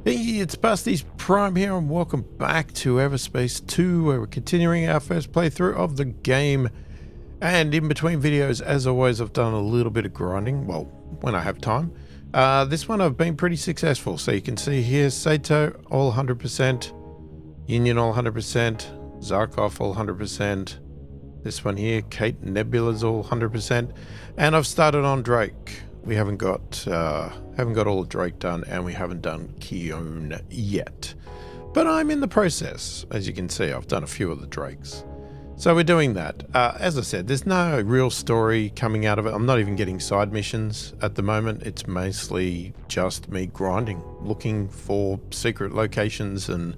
Hey, it's pasthisprime here, and welcome back to EVERSPACE 2, where we're continuing our first playthrough of the game. And in between videos, as always, I've done a little bit of grinding, well, when I have time. This one I've been pretty successful, so you can see here, Sato, all 100%, Union, all 100%, Zarkov, all 100%, this one here, Kate Nebula's all 100%, and I've started on Drake. We haven't got all of Drake done, and we haven't done Keone yet. But I'm in the process. As you can see, I've done a few of the Drakes. So we're doing that. As I said, there's no real story coming out of it. I'm not even getting side missions at the moment. It's mostly just me grinding, looking for secret locations and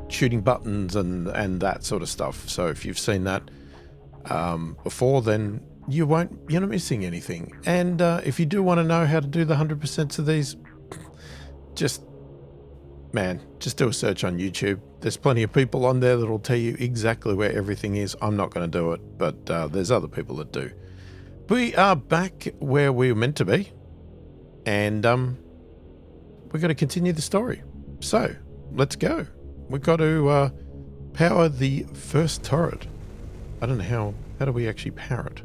shooting buttons and that sort of stuff. So if you've seen that before, then you're not missing anything. And if you do want to know how to do the 100% of these, just do a search on YouTube. There's plenty of people on there that'll tell you exactly where everything is. I'm not going to do it, but there's other people that do. We are back where we were meant to be, and we're going to continue the story. So let's go. We've got to power the first turret. I don't know how do we actually power it?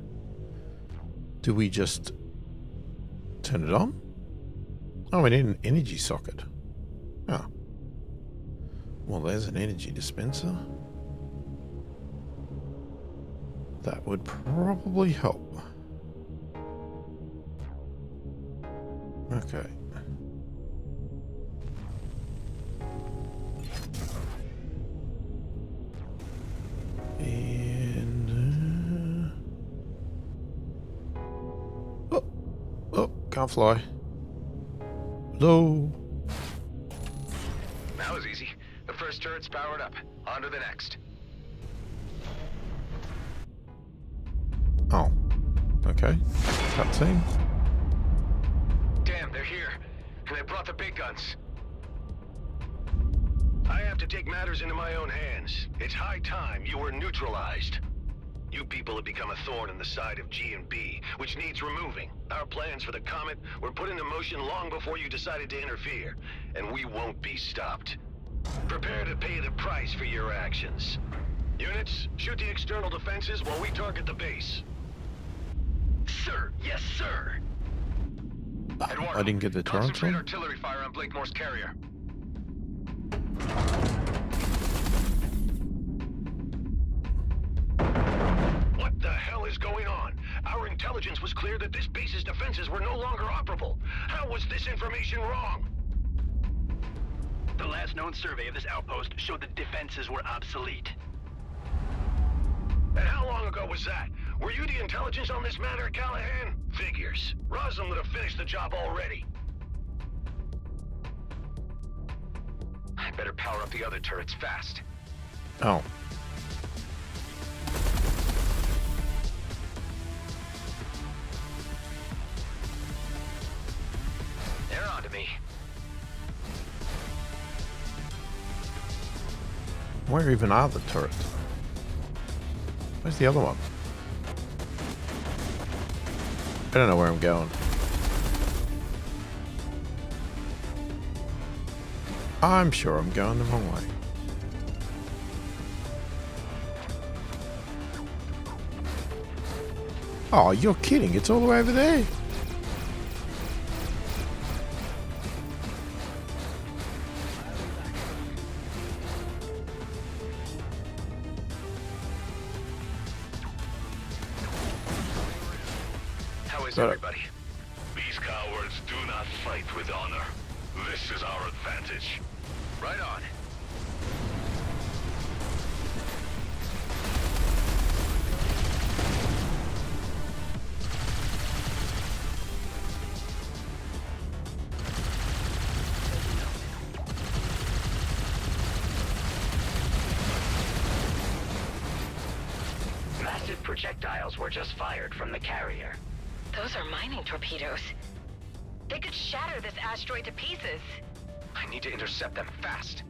Do we just turn it on? Oh, we need an energy socket. Oh. Well, there's an energy dispenser. That would probably help. Okay. And can't fly. Hello. That was easy. The first turret's powered up. On to the next. Oh. Okay. Cutscene. Damn, they're here. And they brought the big guns. I have to take matters into my own hands. It's high time you were neutralized. You people have become a thorn in the side of G&B, which needs removing. Our plans for the Comet were put into motion long before you decided to interfere, and we won't be stopped. Prepare to pay the price for your actions. Units, shoot the external defenses while we target the base. Sir, yes, sir. Eduardo, I didn't get the turret. concentrate artillery fire on Blakemore's carrier. What the hell is going on? Our intelligence was clear that this base's defenses were no longer operable. How was this information wrong? The last known survey of this outpost showed the defenses were obsolete. And how long ago was that? Were you the intelligence on this matter, Callahan? Figures. Roslin would have finished the job already. I better power up the other turrets fast. Oh. They're on to me. Where even are the turrets? Where's the other one? I don't know where I'm going. I'm sure I'm going the wrong way. Oh, you're kidding. It's all the way over there. How is everybody? These cowards do not fight with honor. This is our advantage. Right on. Massive projectiles were just fired from the carrier. Those are mining torpedoes. They could shatter this asteroid to pieces. I need to intercept them fast.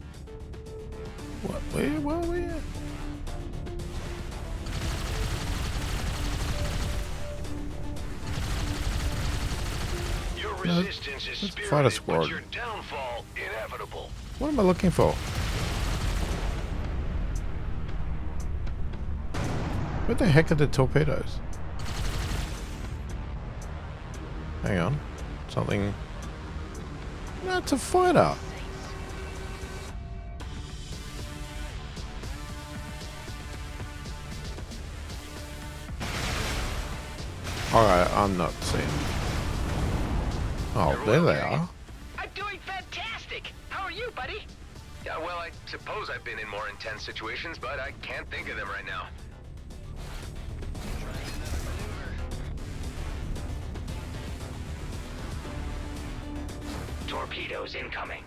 What? Where are we at? You're resistance is let's fight a spirited, squad. but your downfall inevitable. What am I looking for? Where the heck are the torpedoes? Hang on. Something... No, it's a fighter. Alright, I'm not seeing. Oh, there they are. I'm doing fantastic! How are you, buddy? Yeah, well, I suppose I've been in more intense situations, but I can't think of them right now. Torpedoes incoming.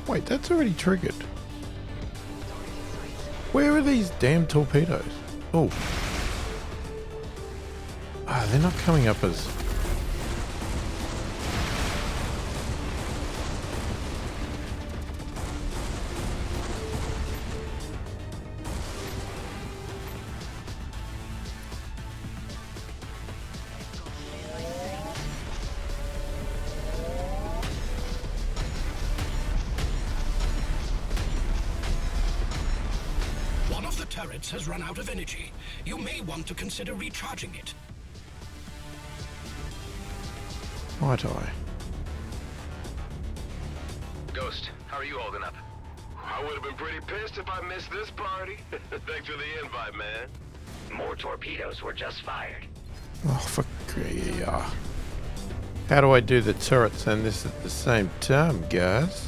Wait, that's already triggered. Where are these damn torpedoes? Oh. Ah, they're not coming up as... One of the turrets has run out of energy. You may want to consider recharging it. Might I? Ghost, how are you holding up? I would have been pretty pissed if I missed this party. Thanks for the invite, man. More torpedoes were just fired. Oh, fuck yeah. How do I do the turrets and this at the same time, guys?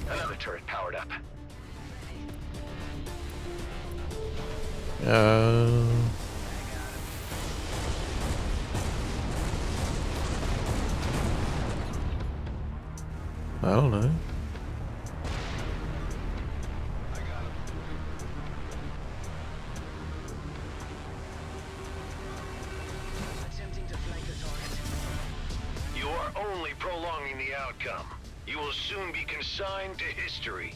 Another turret powered up. I don't know. You are only prolonging the outcome. You will soon be consigned to history.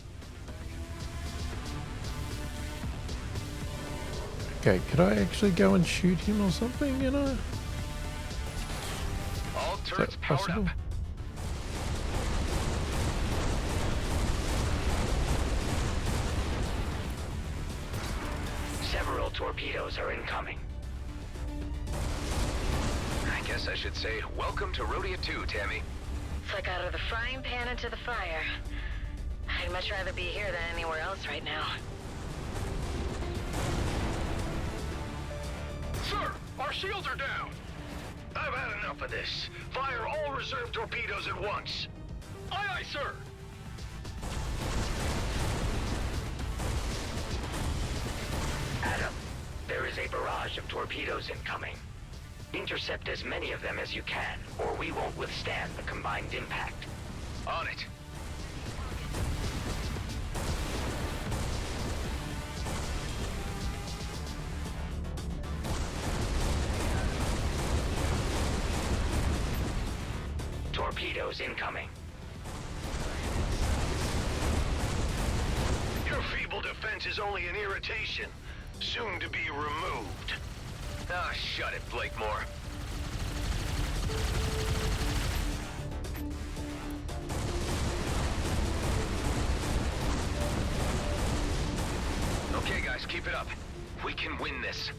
Okay, could I actually go and shoot him or something, you know? All Is turrets that powered possible? up. Several torpedoes are incoming. I guess I should say, welcome to Rodeo 2, Tammy. It's like out of the frying pan into the fire. I'd much rather be here than anywhere else right now. Sir, our shields are down. I've had enough of this. Fire all reserve torpedoes at once. Aye, aye, sir. Adam, there is a barrage of torpedoes incoming. Intercept as many of them as you can, or we won't withstand the combined impact. On it. Torpedoes incoming. Your feeble defense is only an irritation, soon to be removed. Ah, shut it, Blakemore. Okay, guys, keep it up. We can win this.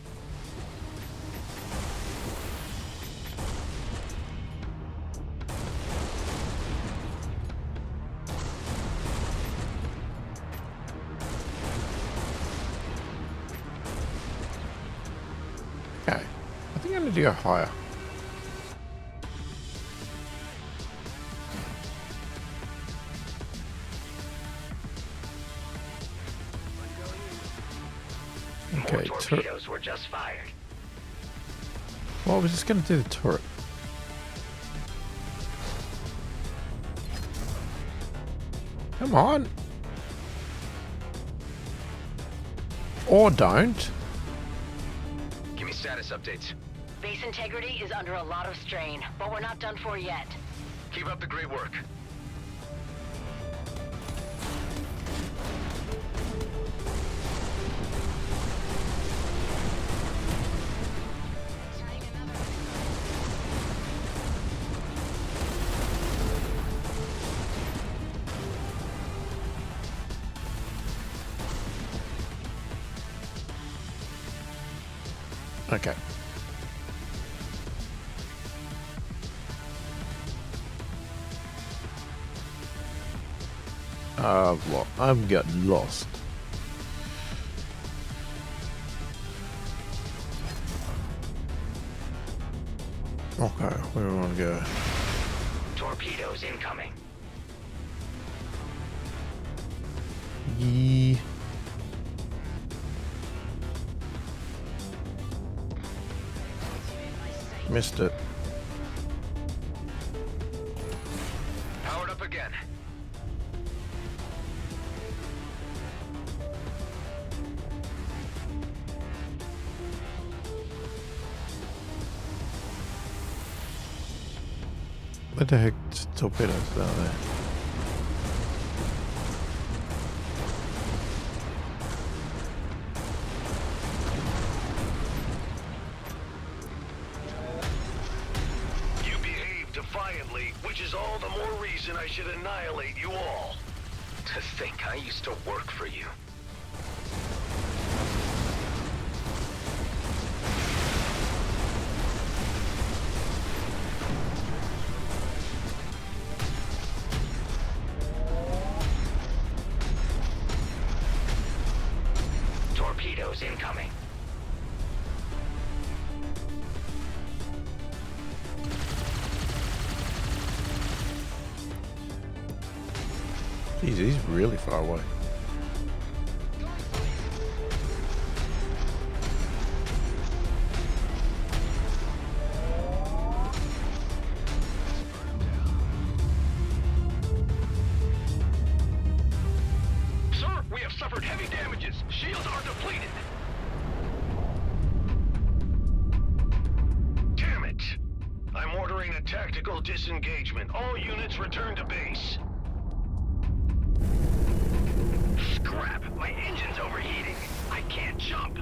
Okay. I think I need to go higher. More Okay, torpedoes were just fired. well, we're just going to do the turret. Come on. Or don't. Give me status updates. Base integrity is under a lot of strain, but we're not done for yet. Keep up the great work. Okay. I've got lost. Okay, where do I want to go? Torpedoes incoming. Yee. Missed it. Powered up again. What the heck's torpedoes down there? You behave defiantly, which is all the more reason I should annihilate you all. To think I used to work for you. Torpedoes incoming. Jeez, he's really far away. Sir, we have suffered heavy damages. Shields are depleted. Damn it. I'm ordering a tactical disengagement. All units return to base. Scrap! My engine's overheating. I can't jump.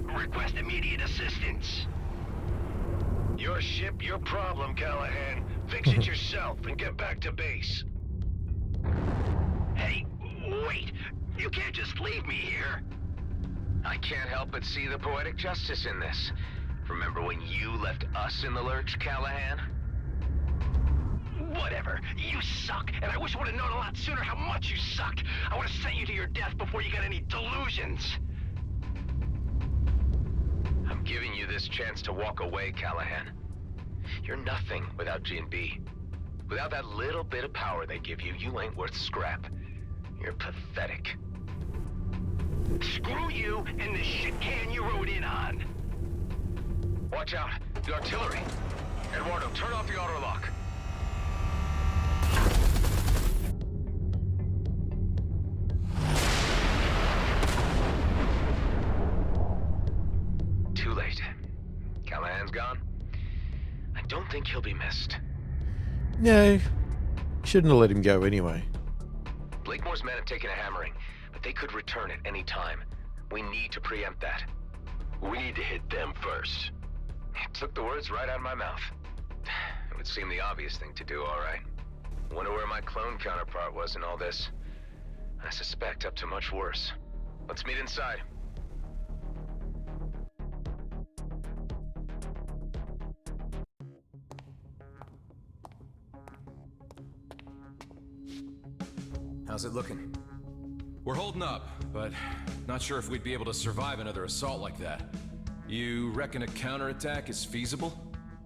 Request immediate assistance. Your ship, your problem, Callahan. Fix it yourself and get back to base. Hey, wait! You can't just leave me here! I can't help but see the poetic justice in this. Remember when you left us in the lurch, Callahan? Whatever. You suck, and I wish I would have known a lot sooner how much you sucked. I would have sent you to your death before you got any delusions. I'm giving you this chance to walk away, Callahan. You're nothing without G&B. Without that little bit of power they give you, you ain't worth scrap. You're pathetic. Screw you and the shit can you rode in on. Watch out. The artillery. Eduardo, turn off the auto lock. Too late. Callahan's gone. I don't think he'll be missed. No, shouldn't have let him go anyway. Blakemore's men have taken a hammering, but they could return at any time. We need to preempt that. We need to hit them first. It took the words right out of my mouth. It would seem the obvious thing to do, all right. Wonder where my clone counterpart was in all this. I suspect up to much worse. Let's meet inside. How's it looking? We're holding up, but not sure if we'd be able to survive another assault like that. You reckon a counterattack is feasible?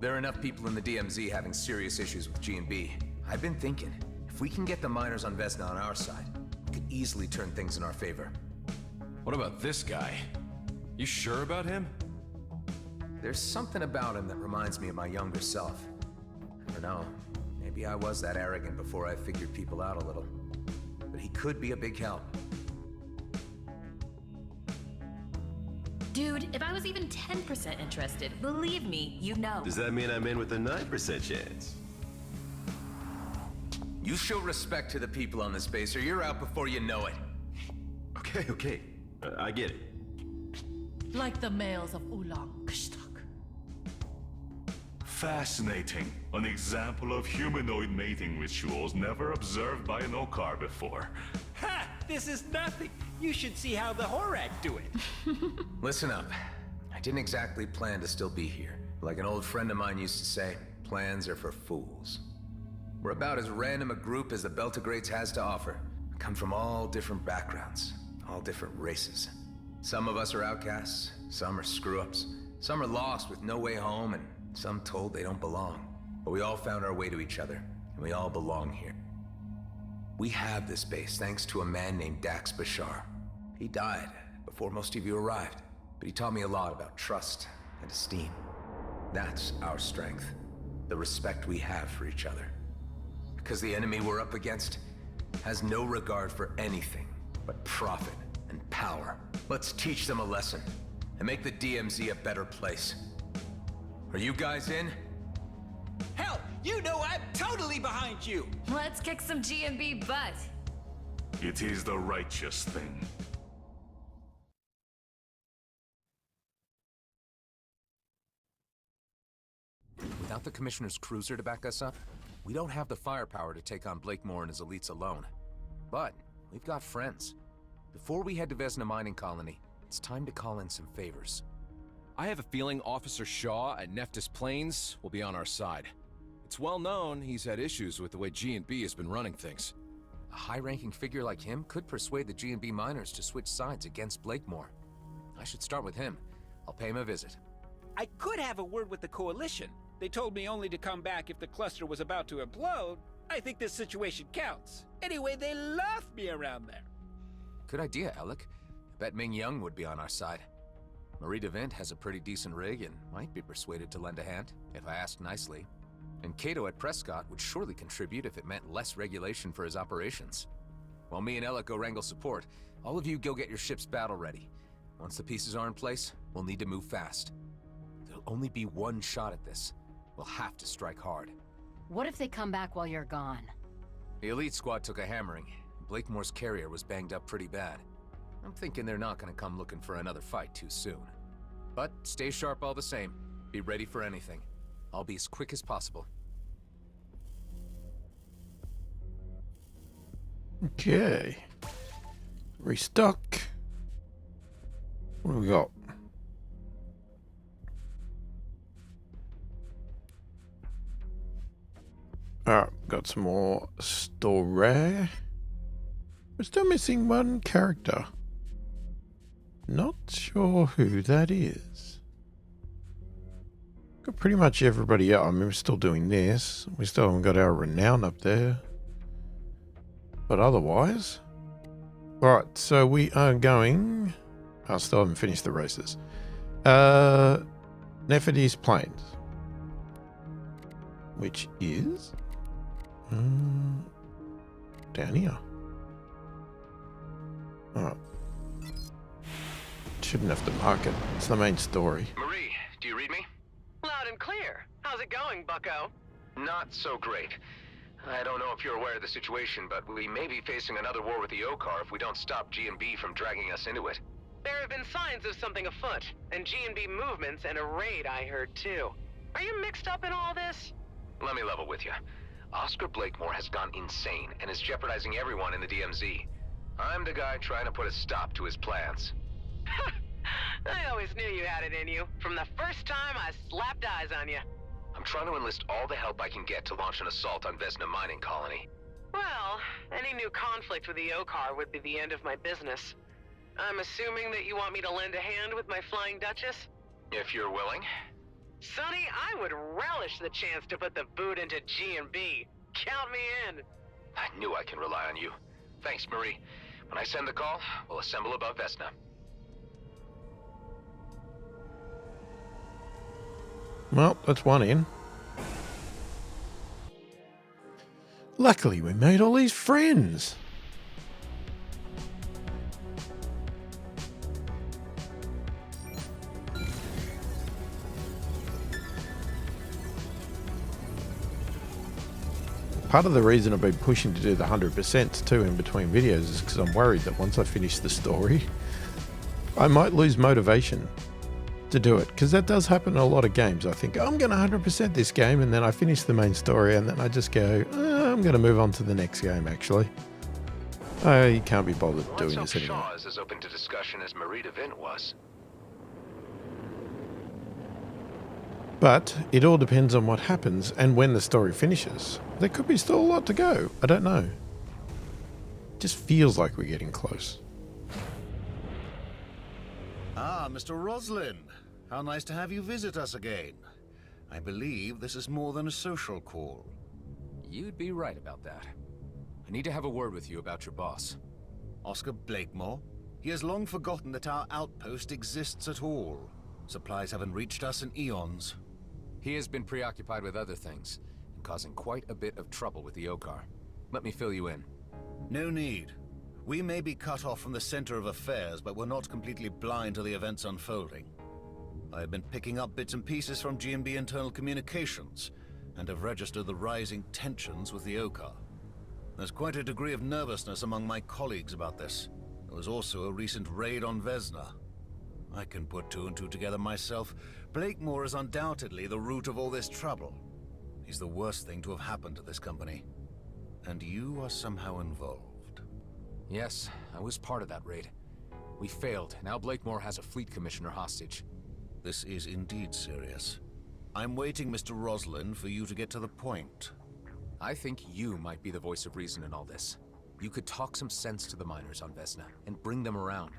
There are enough people in the DMZ having serious issues with G&B. I've been thinking, if we can get the miners on Vesna on our side, we could easily turn things in our favor. What about this guy? You sure about him? There's something about him that reminds me of my younger self. I don't know, maybe I was that arrogant before I figured people out a little. But he could be a big help. Dude, if I was even 10% interested, believe me, you know. Does that mean I'm in with a 9% chance? You show respect to the people on this base or you're out before you know it. Okay. I get it. Like the males of Ulang Kshtak. Fascinating. An example of humanoid mating rituals never observed by an Okar before. Ha! This is nothing. You should see how the Horak do it. Listen up. I didn't exactly plan to still be here. Like an old friend of mine used to say, plans are for fools. We're about as random a group as the Beltagrades has to offer. We come from all different backgrounds, all different races. Some of us are outcasts, some are screw-ups, some are lost with no way home, and some told they don't belong. But we all found our way to each other, and we all belong here. We have this base thanks to a man named Dax Bashar. He died before most of you arrived, but he taught me a lot about trust and esteem. That's our strength, the respect we have for each other. Because the enemy we're up against has no regard for anything but profit and power. Let's teach them a lesson and make the DMZ a better place. Are you guys in? Hell, you know I'm totally behind you! Let's kick some G&B butt. It is the righteous thing. Without the Commissioner's cruiser to back us up, we don't have the firepower to take on Blakemore and his elites alone. But we've got friends. Before we head to Vesna Mining Colony, it's time to call in some favors. I have a feeling Officer Shaw at Nephthys Plains will be on our side. It's well known he's had issues with the way G&B has been running things. A high-ranking figure like him could persuade the G&B miners to switch sides against Blakemore. I should start with him. I'll pay him a visit. I could have a word with the Coalition. They told me only to come back if the cluster was about to implode. I think this situation counts. Anyway, they love me around there. Good idea, Alec. I bet Ming Young would be on our side. Marie DeVint has a pretty decent rig and might be persuaded to lend a hand, if I ask nicely. And Cato at Prescott would surely contribute if it meant less regulation for his operations. While me and Alec go wrangle support, all of you go get your ships battle ready. Once the pieces are in place, we'll need to move fast. There'll only be one shot at this. We'll have to strike hard. What if they come back while you're gone? The elite squad took a hammering. Blakemore's carrier was banged up pretty bad. I'm thinking they're not gonna come looking for another fight too soon. But stay sharp all the same. Be ready for anything. I'll be as quick as possible. Okay. Restock. What do we got? Alright, got some more story. We're still missing one character. Not sure who that is. Got pretty much everybody else. I mean, we're still doing this. We still haven't got our renown up there. But otherwise... Alright, so we are going... I still haven't finished the races. Nephthys Plains. Which is... down here. Alright. Shouldn't have to mark it. It's the main story. Marie, do you read me? Loud and clear. How's it going, bucko? Not so great. I don't know if you're aware of the situation, but we may be facing another war with the Okar if we don't stop G&B from dragging us into it. There have been signs of something afoot, and G&B movements and a raid I heard too. Are you mixed up in all this? Let me level with you. Oscar Blakemore has gone insane and is jeopardizing everyone in the DMZ. I'm the guy trying to put a stop to his plans. I always knew you had it in you, from the first time I slapped eyes on you. I'm trying to enlist all the help I can get to launch an assault on Vesna Mining Colony. Well, any new conflict with the Okar would be the end of my business. I'm assuming that you want me to lend a hand with my Flying Duchess? If you're willing. Sonny, I would relish the chance to put the boot into G&B. Count me in. I knew I can rely on you. Thanks, Marie. When I send the call, we'll assemble above Vesna. Well, that's one in. Luckily, we made all these friends. Part of the reason I've been pushing to do the 100% too in between videos is because I'm worried that once I finish the story, I might lose motivation to do it. Because that does happen in a lot of games. I think, I'm going to 100% this game, and then I finish the main story, and then I just go, I'm going to move on to the next game, actually. I can't be bothered doing this anymore. Shaw is as open to discussion as Marie DeVint was. But it all depends on what happens and when the story finishes. There could be still a lot to go. I don't know. It just feels like we're getting close. Ah, Mr. Roslin. How nice to have you visit us again. I believe this is more than a social call. You'd be right about that. I need to have a word with you about your boss. Oscar Blakemore? He has long forgotten that our outpost exists at all. Supplies haven't reached us in eons. He has been preoccupied with other things, and causing quite a bit of trouble with the Okar. Let me fill you in. No need. We may be cut off from the center of affairs, but we're not completely blind to the events unfolding. I have been picking up bits and pieces from G&B internal communications, and have registered the rising tensions with the Okar. There's quite a degree of nervousness among my colleagues about this. There was also a recent raid on Vesna. I can put two and two together myself. Blakemore is undoubtedly the root of all this trouble. He's the worst thing to have happened to this company. And you are somehow involved. Yes, I was part of that raid. We failed. Now Blakemore has a fleet commissioner hostage. This is indeed serious. I'm waiting, Mr. Roslin, for you to get to the point. I think you might be the voice of reason in all this. You could talk some sense to the miners on Vesna and bring them around.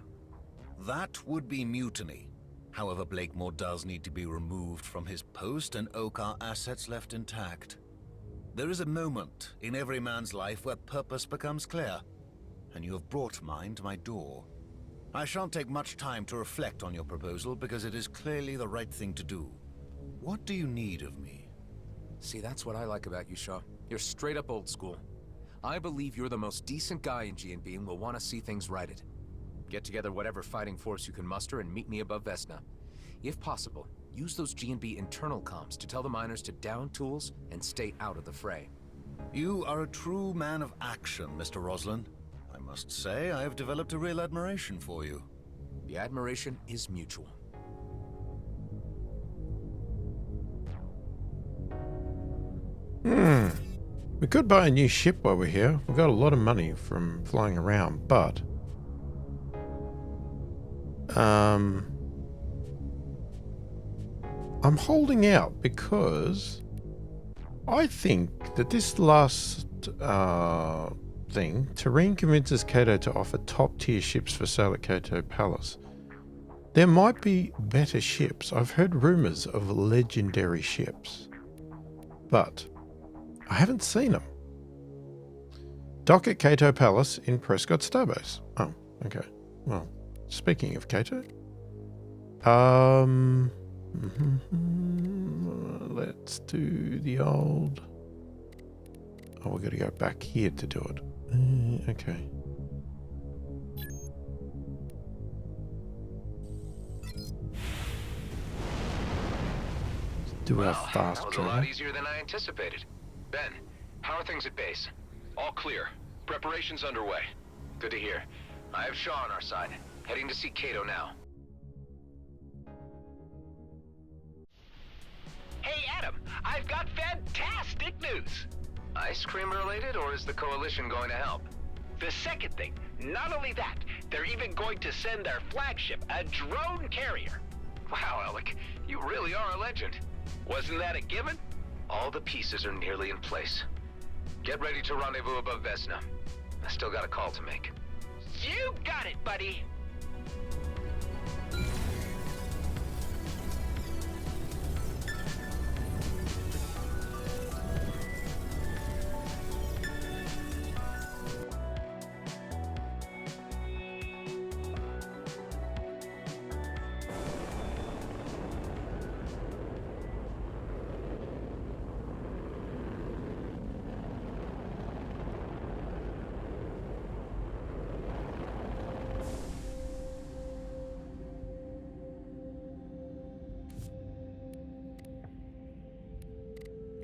That would be mutiny. However, Blakemore does need to be removed from his post and Okar assets left intact. There is a moment in every man's life where purpose becomes clear, and you have brought mine to my door. I shan't take much time to reflect on your proposal because it is clearly the right thing to do. What do you need of me? See, that's what I like about you, Shaw. You're straight up old school. I believe you're the most decent guy in G&B and will want to see things righted. Get together whatever fighting force you can muster and meet me above Vesna. If possible, use those G&B internal comms to tell the miners to down tools and stay out of the fray. You are a true man of action, Mr. Roslin. I must say, I have developed a real admiration for you. The admiration is mutual. We could buy a new ship while we're here. We've got a lot of money from flying around, but I'm holding out because I think that this last thing, Tareen convinces Kato to offer top-tier ships for sale at Kato Palace. There might be better ships. I've heard rumors of legendary ships, but I haven't seen them. Dock at Kato Palace in Prescott Starbase. Oh, okay. Well, speaking of Kato, let's do the old. Oh, we've got to go back here to do it. Okay. Let's do our fast that was travel. a lot easier than I anticipated. Ben, how are things at base? All clear. Preparations underway. Good to hear. I have Shaw on our side. Heading to see Kato now. Hey, Adam, I've got fantastic news. Ice cream related, or is the Coalition going to help? The second thing, not only that, they're even going to send their flagship, a drone carrier. Wow, Alec, you really are a legend. Wasn't that a given? All the pieces are nearly in place. Get ready to rendezvous above Vesna. I still got a call to make. You got it, buddy.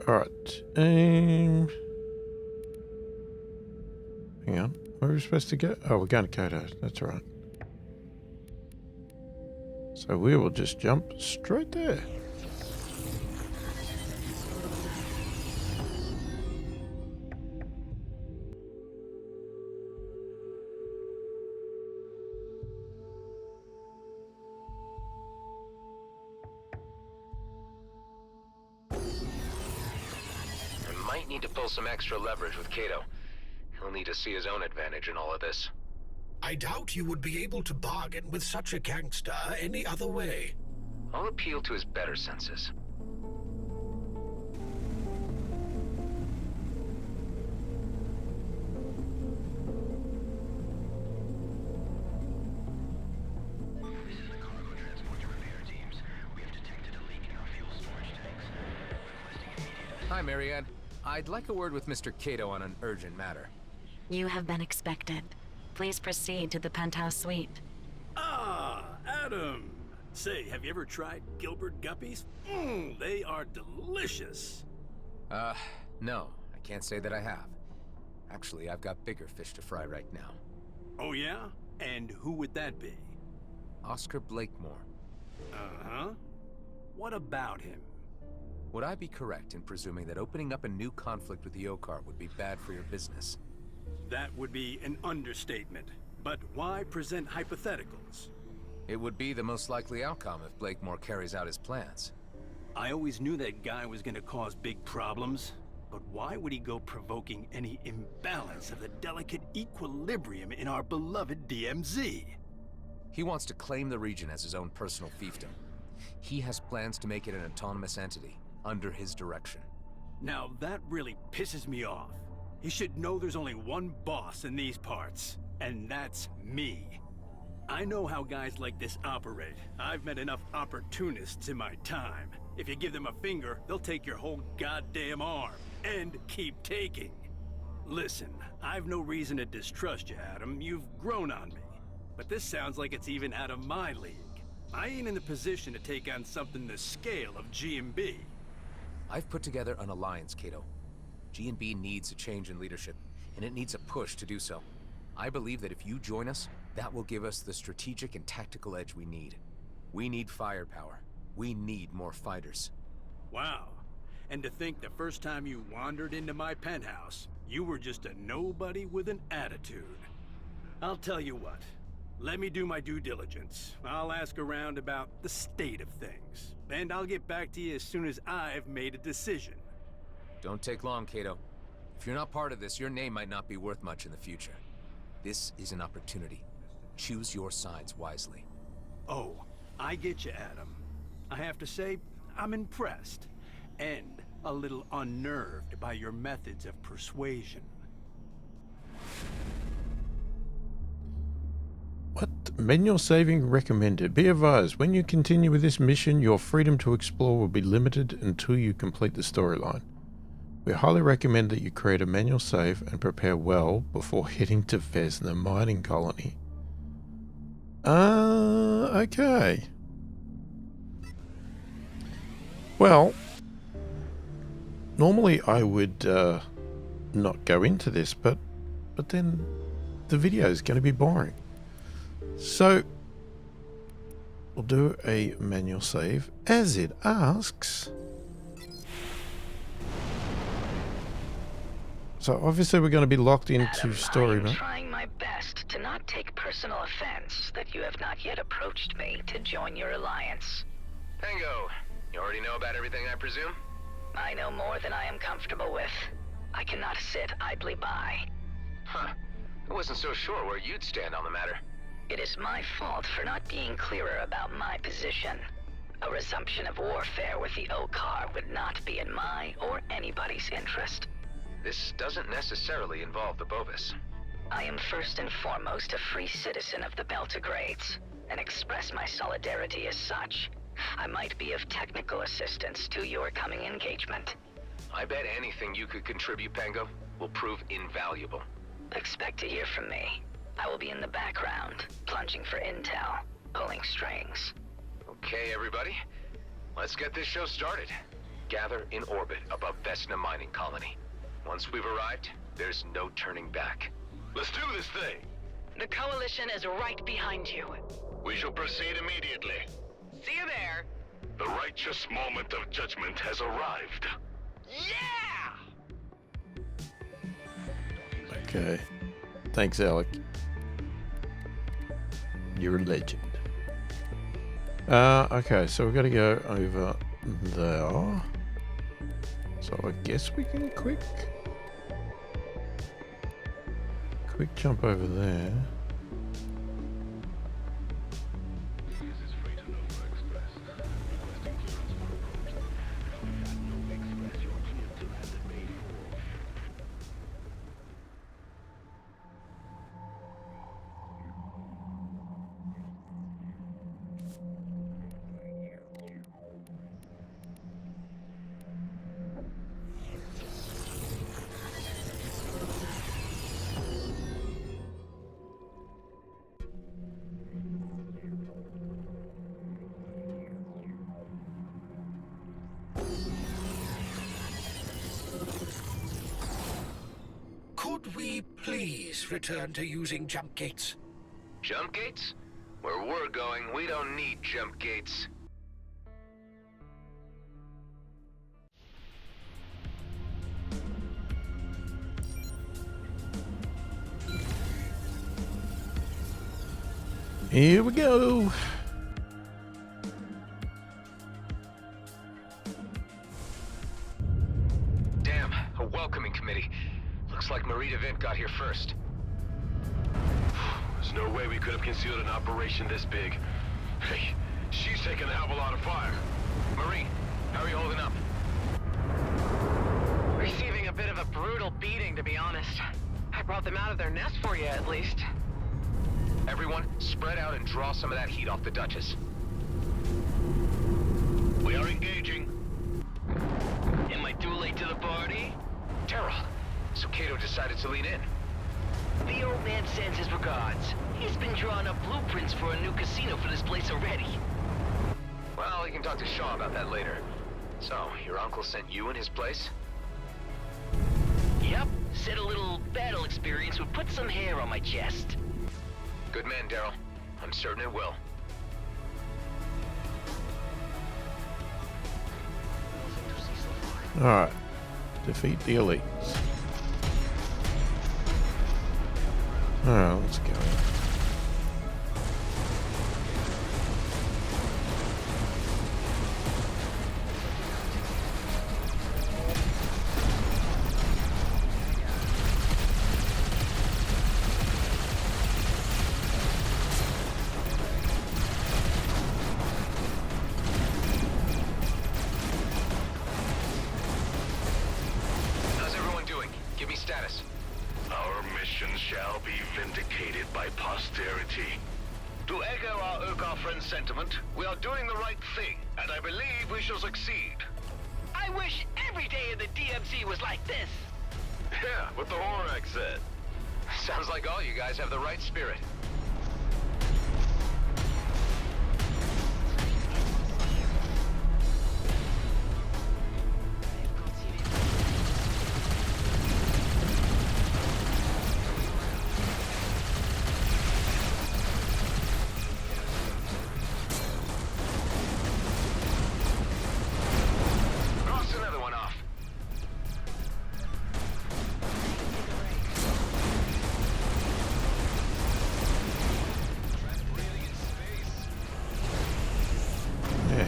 Alright, hang on, where are we supposed to go? Oh, we're going to Kato, that's right. So we will just jump straight there. might need to pull some extra leverage with Cato. He'll need to see his own advantage in all of this. I doubt you would be able to bargain with such a gangster any other way. I'll appeal to his better senses. Hi, Marianne. I'd like a word with Mr. Cato on an urgent matter. You have been expected. Please proceed to the penthouse suite. Ah, Adam. Say, have you ever tried Gilbert guppies? They are delicious. No. I can't say that I have. Actually, I've got bigger fish to fry right now. Oh, yeah? And who would that be? Oscar Blakemore. Uh-huh. What about him? Would I be correct in presuming that opening up a new conflict with the Okar would be bad for your business? That would be an understatement. But why present hypotheticals? It would be the most likely outcome if Blakemore carries out his plans. I always knew that guy was gonna cause big problems. But why would he go provoking any imbalance of the delicate equilibrium in our beloved DMZ? He wants to claim the region as his own personal fiefdom. He has plans to make it an autonomous entity, under his direction. Now that really pisses me off. He should know there's only one boss in these parts, and that's me. I know how guys like this operate. I've met enough opportunists in my time. If you give them a finger, they'll take your whole goddamn arm, and keep taking. Listen, I've no reason to distrust you, Adam. You've grown on me. But this sounds like it's even out of my league. I ain't in the position to take on something the scale of G&B. I've put together an alliance, Cato. G&B needs a change in leadership, and it needs a push to do so. I believe that if you join us, that will give us the strategic and tactical edge we need. We need firepower. We need more fighters. Wow. And to think the first time you wandered into my penthouse, you were just a nobody with an attitude. I'll tell you what. Let me do my due diligence. I'll ask around about the state of things. And I'll get back to you as soon as I've made a decision. Don't take long, Cato. If you're not part of this, your name might not be worth much in the future. This is an opportunity. Choose your sides wisely. Oh, I get you, Adam. I have to say, I'm impressed. And a little unnerved by your methods of persuasion. What? Manual saving recommended. Be advised, when you continue with this mission, your freedom to explore will be limited until you complete the storyline. We highly recommend that you create a manual save and prepare well before heading to Vesna mining colony. Okay. Well, normally I would not go into this, but then the video is going to be boring. So we'll do a manual save as it asks. So obviously we're going to be locked into story mode. I'm trying my best to not take personal offense that you have not yet approached me to join your alliance. Tango, you already know about everything, I presume? I know more than I am comfortable with. I cannot sit idly by. Huh. I wasn't so sure where you'd stand on the matter. It is my fault for not being clearer about my position. A resumption of warfare with the Okar would not be in my or anybody's interest. This doesn't necessarily involve the Bovis. I am first and foremost a free citizen of the Beltigrades, and express my solidarity as such. I might be of technical assistance to your coming engagement. I bet anything you could contribute, Pango, will prove invaluable. Expect to hear from me. I will be in the background, plunging for intel, pulling strings. Okay, everybody. Let's get this show started. Gather in orbit above Vesna mining colony. Once we've arrived, there's no turning back. Let's do this thing! The Coalition is right behind you. We shall proceed immediately. See you there. The righteous moment of judgment has arrived. Yeah! Okay. Thanks, Alec. You're a legend. Okay, so we've got to go over there. So I guess we can quick jump over there. Could we please return to using jump gates? Jump gates? Where we're going, we don't need jump gates. Here we go. Damn, a welcoming committee. Looks like Marita Vint got here first. There's no way we could have concealed an operation this big. Hey, she's taking a hell of a lot of fire. Marie, how are you holding up? Receiving a bit of a brutal beating, to be honest. I brought them out of their nest for you, at least. Everyone, spread out and draw some of that heat off the Duchess. We are engaging. Am I too late to the party? Terrell, so Cato decided to lean in. The old man sends his regards. He's been drawing up blueprints for a new casino for this place already. Well, you can talk to Shaw about that later. So, your uncle sent you in his place? Yep, said a little battle experience would put some hair on my chest. Good man, Daryl. I'm certain it will. Alright. Defeat the elites. Alright, let's go. Status. Our mission shall be vindicated by posterity. To echo our Urquhart friend's sentiment, we are doing the right thing, and I believe we shall succeed. I wish every day in the DMZ was like this. Yeah, what the Horak said. Sounds like all you guys have the right spirit.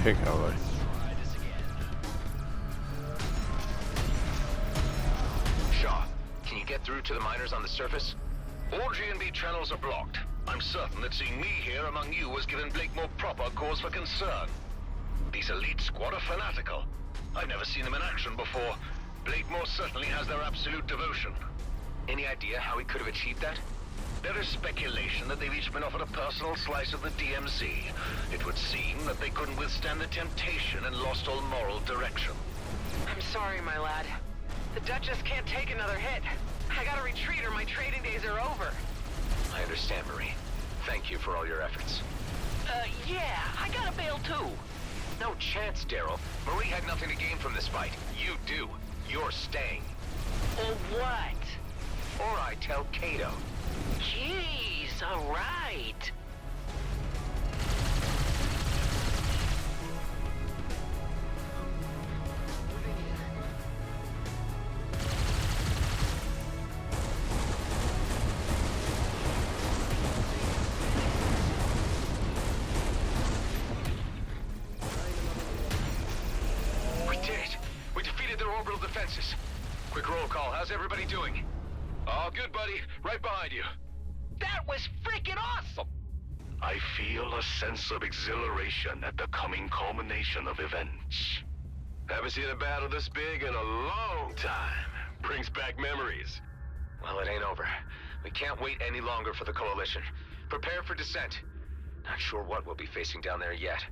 Heck are they? Shaw, can you get through to the miners on the surface? All G&B channels are blocked. I'm certain that seeing me here among you has given Blakemore proper cause for concern. These elite squad are fanatical. I've never seen them in action before. Blakemore certainly has their absolute devotion. Any idea how he could have achieved that? There is speculation that they've each been offered a personal slice of the DMZ. It would seem that they couldn't withstand the temptation and lost all moral direction. I'm sorry, my lad. The Duchess can't take another hit. I gotta retreat or my trading days are over. I understand, Marie. Thank you for all your efforts. Yeah, I gotta bail too. No chance, Daryl. Marie had nothing to gain from this fight. You do. You're staying. Or what? Or I tell Cato. Jeez, all right. We did it! We defeated their orbital defense. defenses. Quick roll call. How's everybody doing? All good, buddy. Right behind you. That was freaking awesome! I feel a sense of exhilaration at the coming culmination of events. Haven't seen a battle this big in a long time. Brings back memories. Well, it ain't over. We can't wait any longer for the Coalition. Prepare for descent. Not sure what we'll be facing down there yet.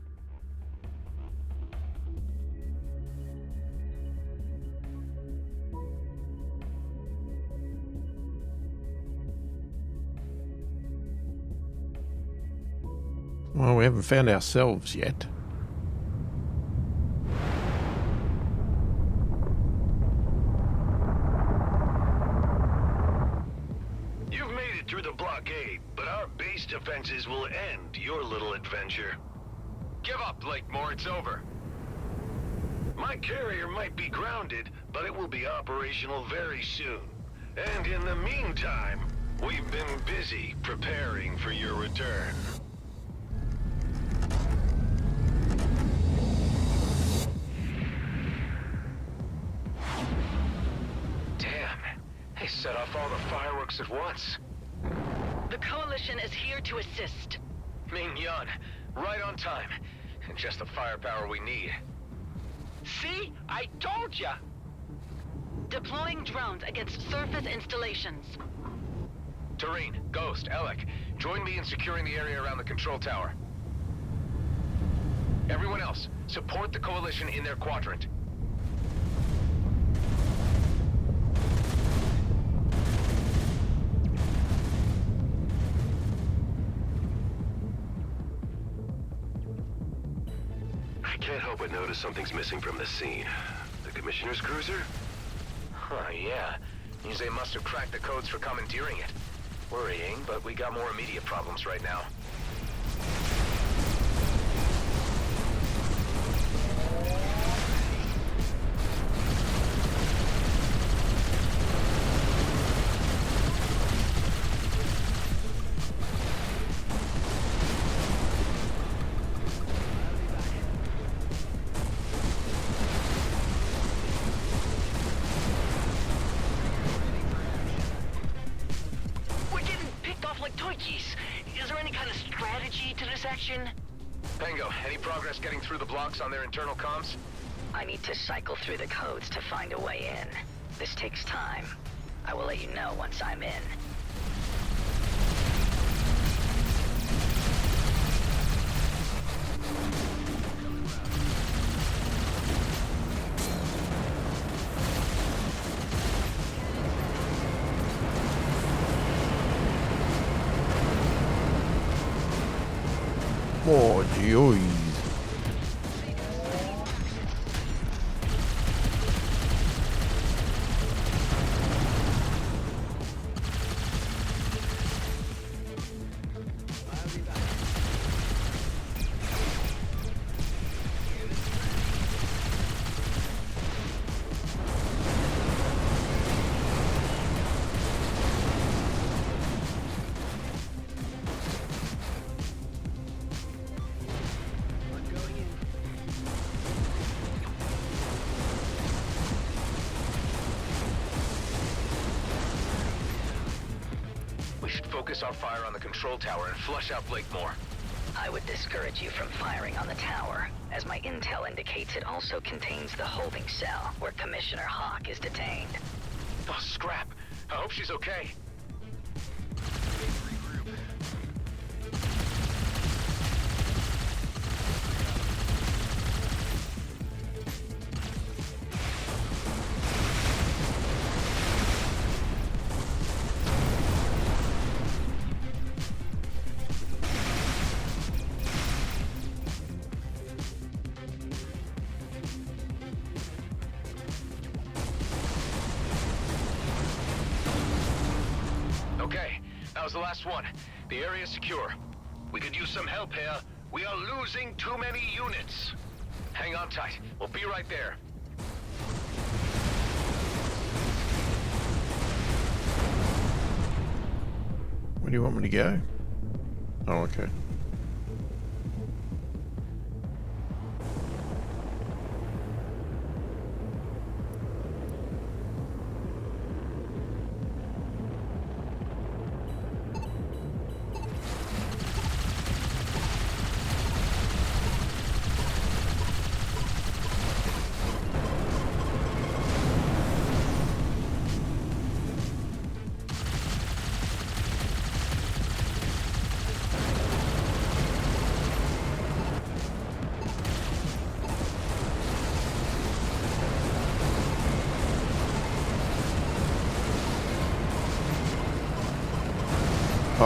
Well, we haven't found ourselves yet. You've made it through the blockade, but our base defenses will end your little adventure. Give up, Lakemore. It's over. My carrier might be grounded, but it will be operational very soon. And in the meantime, we've been busy preparing for your return. Damn. They set off all the fireworks at once. The Coalition is here to assist. Ming Yun, right on time. And just the firepower we need. See? I told ya! Deploying drones against surface installations. Tareen, Ghost, Alec, join me in securing the area around the control tower. Everyone else, support the Coalition in their quadrant. I can't help but notice something's missing from the scene. The Commissioner's cruiser? Huh, yeah. Means they must have cracked the codes for commandeering it. Worrying, but we got more immediate problems right now. Pango, any progress getting through the blocks on their internal comms? I need to cycle through the codes to find a way in. This takes time. I will let you know once I'm in. Oh, joys. Focus our fire on the control tower and flush out Blakemore. I would discourage you from firing on the tower, as my intel indicates it also contains the holding cell where Commissioner Hawk is detained. Oh, scrap. I hope she's okay. Okay, that was the last one. The area's secure. We could use some help here. We are losing too many units. Hang on tight. We'll be right there. Where do you want me to go? Oh, okay.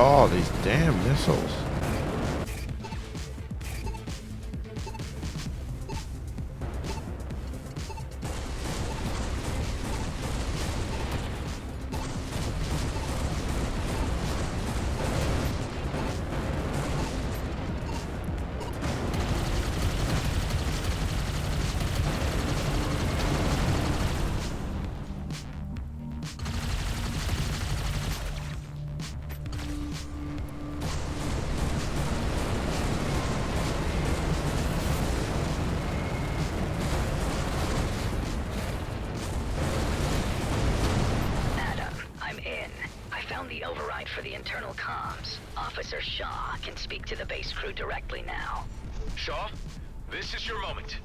Oh, these damn missiles. The override for the internal comms. Officer Shaw can speak to the base crew directly now. Shaw, this is your moment.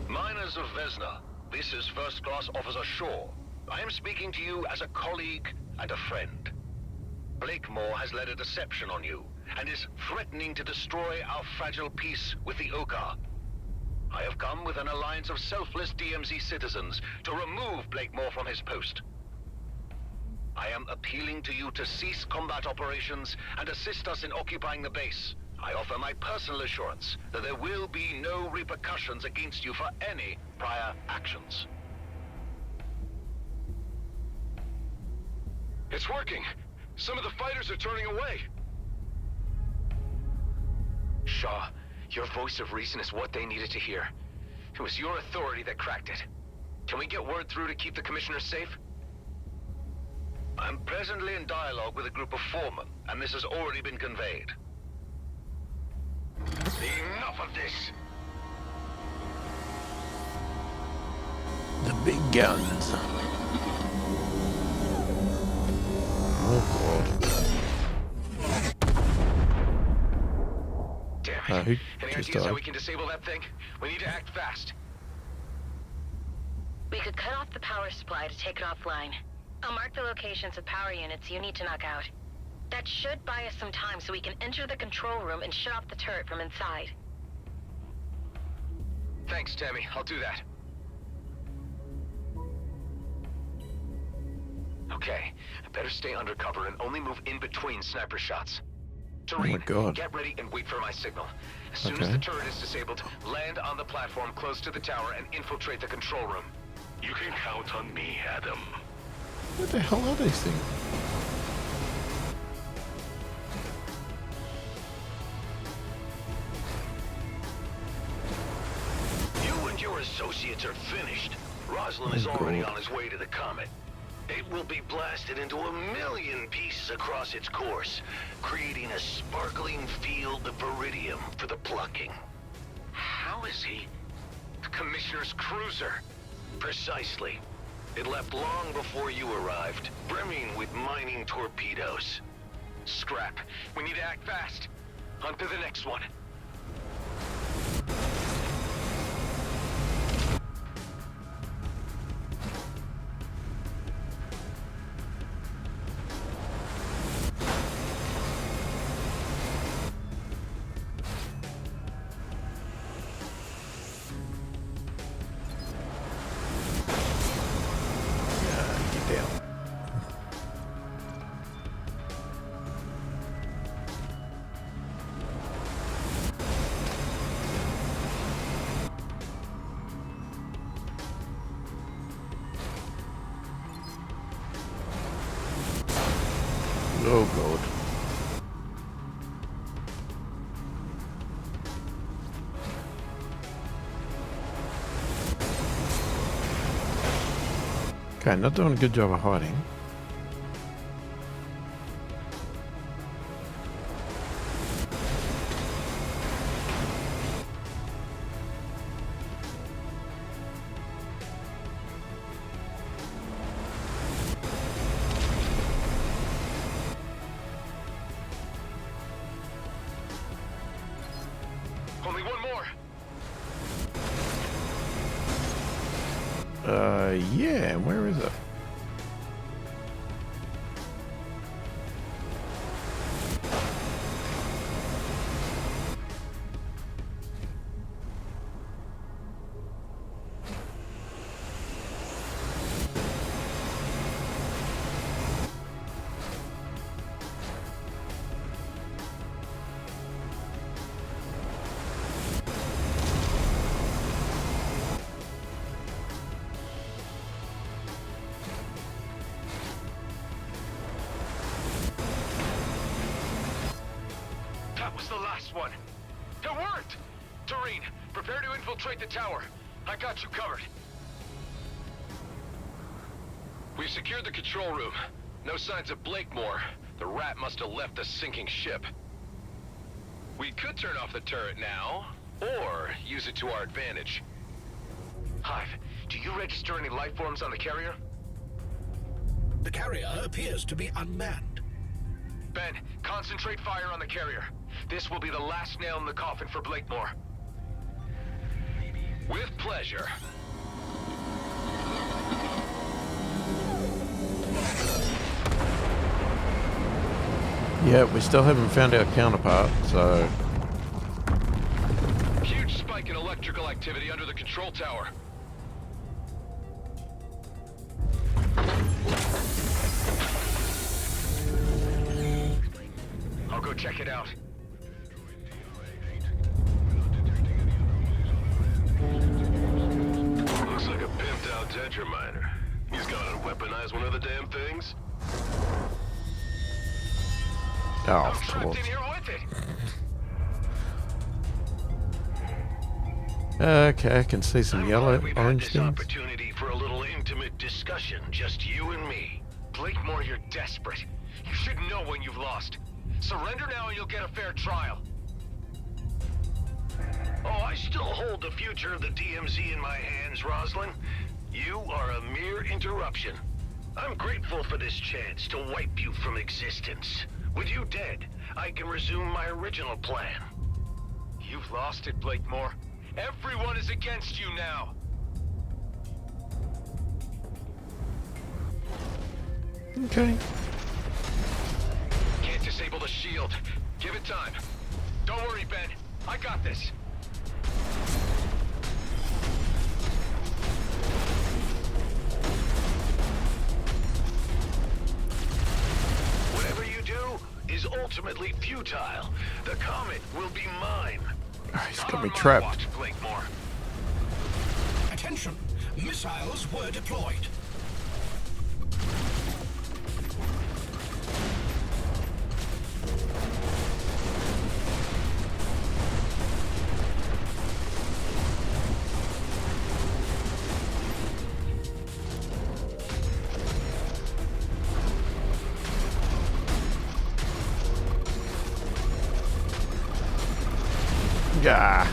Miners of Vesna, this is First Class Officer Shaw. I am speaking to you as a colleague and a friend. Blakemore has led a deception on you, and is threatening to destroy our fragile peace with the Okar. I have come with an alliance of selfless DMZ citizens to remove Blakemore from his post. I am appealing to you to cease combat operations and assist us in occupying the base. I offer my personal assurance that there will be no repercussions against you for any prior actions. It's working. Some of the fighters are turning away. Shaw, your voice of reason is what they needed to hear. It was your authority that cracked it. Can we get word through to keep the commissioners safe? I'm presently in dialogue with a group of foremen, and this has already been conveyed. Enough of this! The big guns. Oh god. Damn it. Any just ideas how died. we can disable that thing? We need to act fast. We could cut off the power supply to take it offline. I'll mark the locations of power units you need to knock out. That should buy us some time so we can enter the control room and shut off the turret from inside. Thanks, Tammy. I'll do that. Okay, I better stay undercover and only move in between sniper shots. Tareen, my God. get ready and wait for my signal. As soon as Okay. the turret is disabled, land on the platform close to the tower and infiltrate the control room. You can count on me, Adam. What the hell are these things? You and your associates are finished. Roslin is already on his way to the comet. It will be blasted into 1,000,000 pieces across its course, creating a sparkling field of iridium for the plucking. How is he? The Commissioner's cruiser. Precisely. It left long before you arrived, brimming with mining torpedoes. Scrap. We need to act fast. On to the next one. Get down. Oh god. Okay, not doing a good job of hiding. Only one more. Yeah, where is it? That was the last one. It worked! Doreen, prepare to infiltrate the tower. I got you covered. We've secured the control room. No signs of Blakemore. The rat must have left the sinking ship. We could turn off the turret now, or use it to our advantage. Hive, do you register any life forms on the carrier? The carrier appears to be unmanned. Ben, concentrate fire on the carrier. This will be the last nail in the coffin for Blakemore. With pleasure. Yeah, we still haven't found our counterpart, so... Huge spike in electrical activity under the control tower. I'll go check it out. Looks like a pimped out Tetraminer. He's gonna weaponize one of the damn things? Oh, I'm of trapped course. in here with it. Okay, I can see some yellow, We've had orange this things. opportunity for a little intimate discussion, just you and me. Blakemore, you're desperate. You should know when you've lost. Surrender now and you'll get a fair trial. Oh, I still hold the future of the DMZ in my hands, Roslyn. You are a mere interruption. I'm grateful for this chance to wipe you from existence. With you dead, I can resume my original plan. You've lost it, Blakemore. Everyone is against you now. Okay. Can't disable the shield. Give it time. Don't worry, Ben. I got this. Whatever you do is ultimately futile. The comet will be mine. Oh, he's got me Not on my trapped. watch, Blakemore. Attention! Missiles were deployed. Yeah.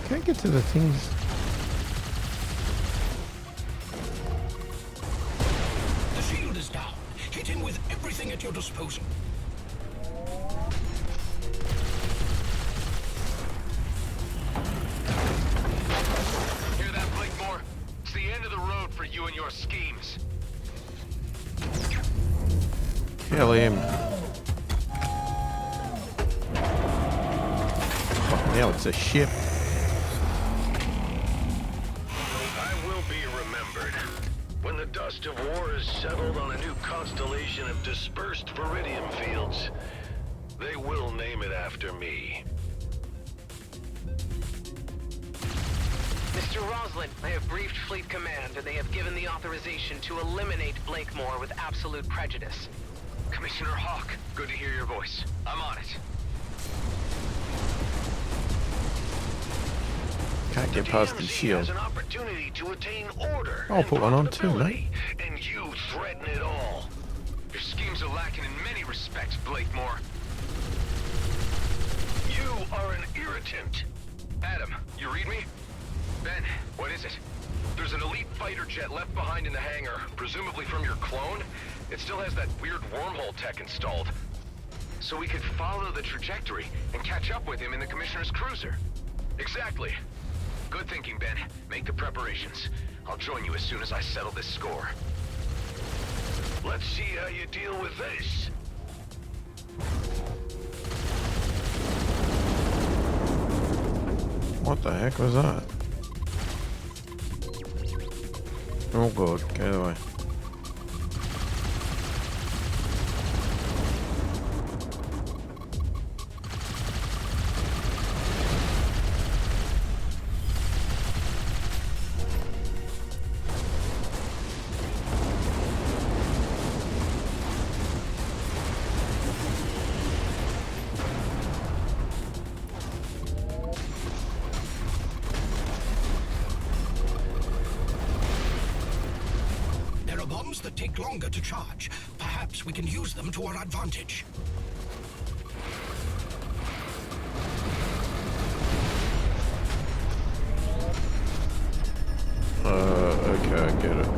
Can't get to the things. The shield is down. Hit him with everything at your disposal. Hear that, Blakemore? It's the end of the road for you and your schemes. Kill him. Oh, now it's a ship. I will be remembered. When the dust of war is settled on a new constellation of dispersed Viridium fields, they will name it after me. Mr. Roslin, I have briefed Fleet Command, and they have given the authorization to eliminate Blakemore with absolute prejudice. Commissioner Hawk, good to hear your voice. I'm on it. Can't get past the DMZ shield. has an opportunity to attain order. I'll put one on too, mate. And you threaten it all. Your schemes are lacking in many respects, Blakemore. You are an irritant. Adam, you read me? Ben, what is it? There's an elite fighter jet left behind in the hangar, presumably from your clone. It still has that weird wormhole tech installed. So we could follow the trajectory and catch up with him in the Commissioner's cruiser. Exactly. Good thinking, Ben. Make the preparations. I'll join you as soon as I settle this score. Let's see how you deal with this. What the heck was that? Oh god, get away. take longer to charge. Perhaps we can use them to our advantage. Okay, I get it.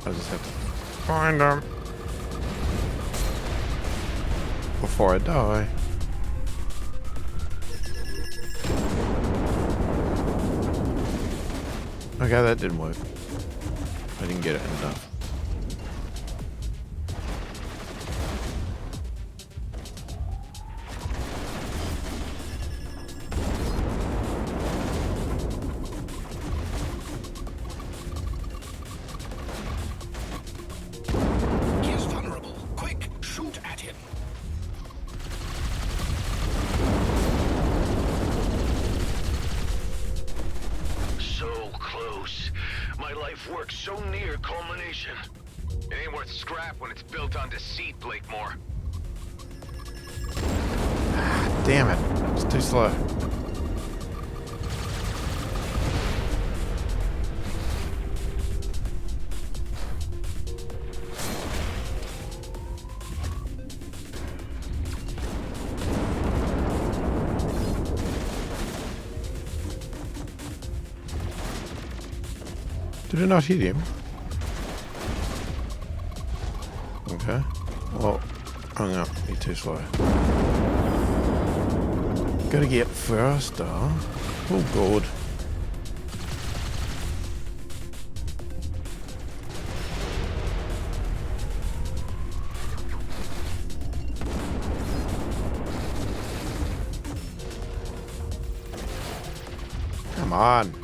I just have to find them before I die. Okay, that didn't work. I didn't get it enough. He is vulnerable. Quick, shoot at him. So close. My life works so near culmination. It ain't worth scrap when it's built on deceit, Blakemore. Damn it. It's too slow. Did it not hit him? Okay. Well, oh no, he's too slow. Gotta get faster. Oh god. Come on.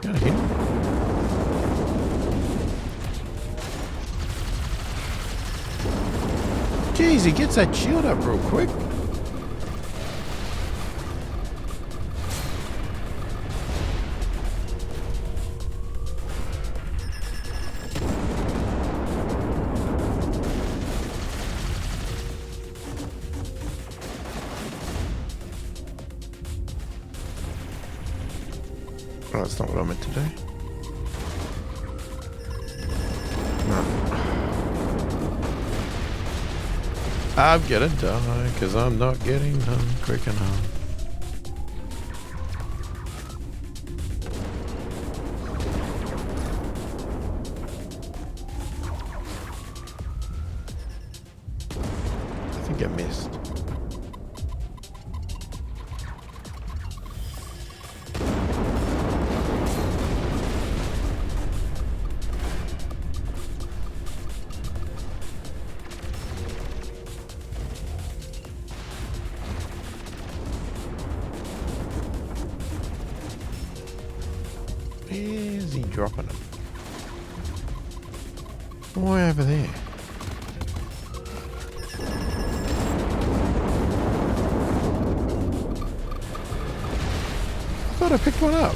Got him. Jeez, he gets that shield up real quick. Oh, that's not what I meant to do. No. I'm gonna die because I'm not getting home quick enough. I think I missed. Where's he dropping them? Way over there. I thought I picked one up.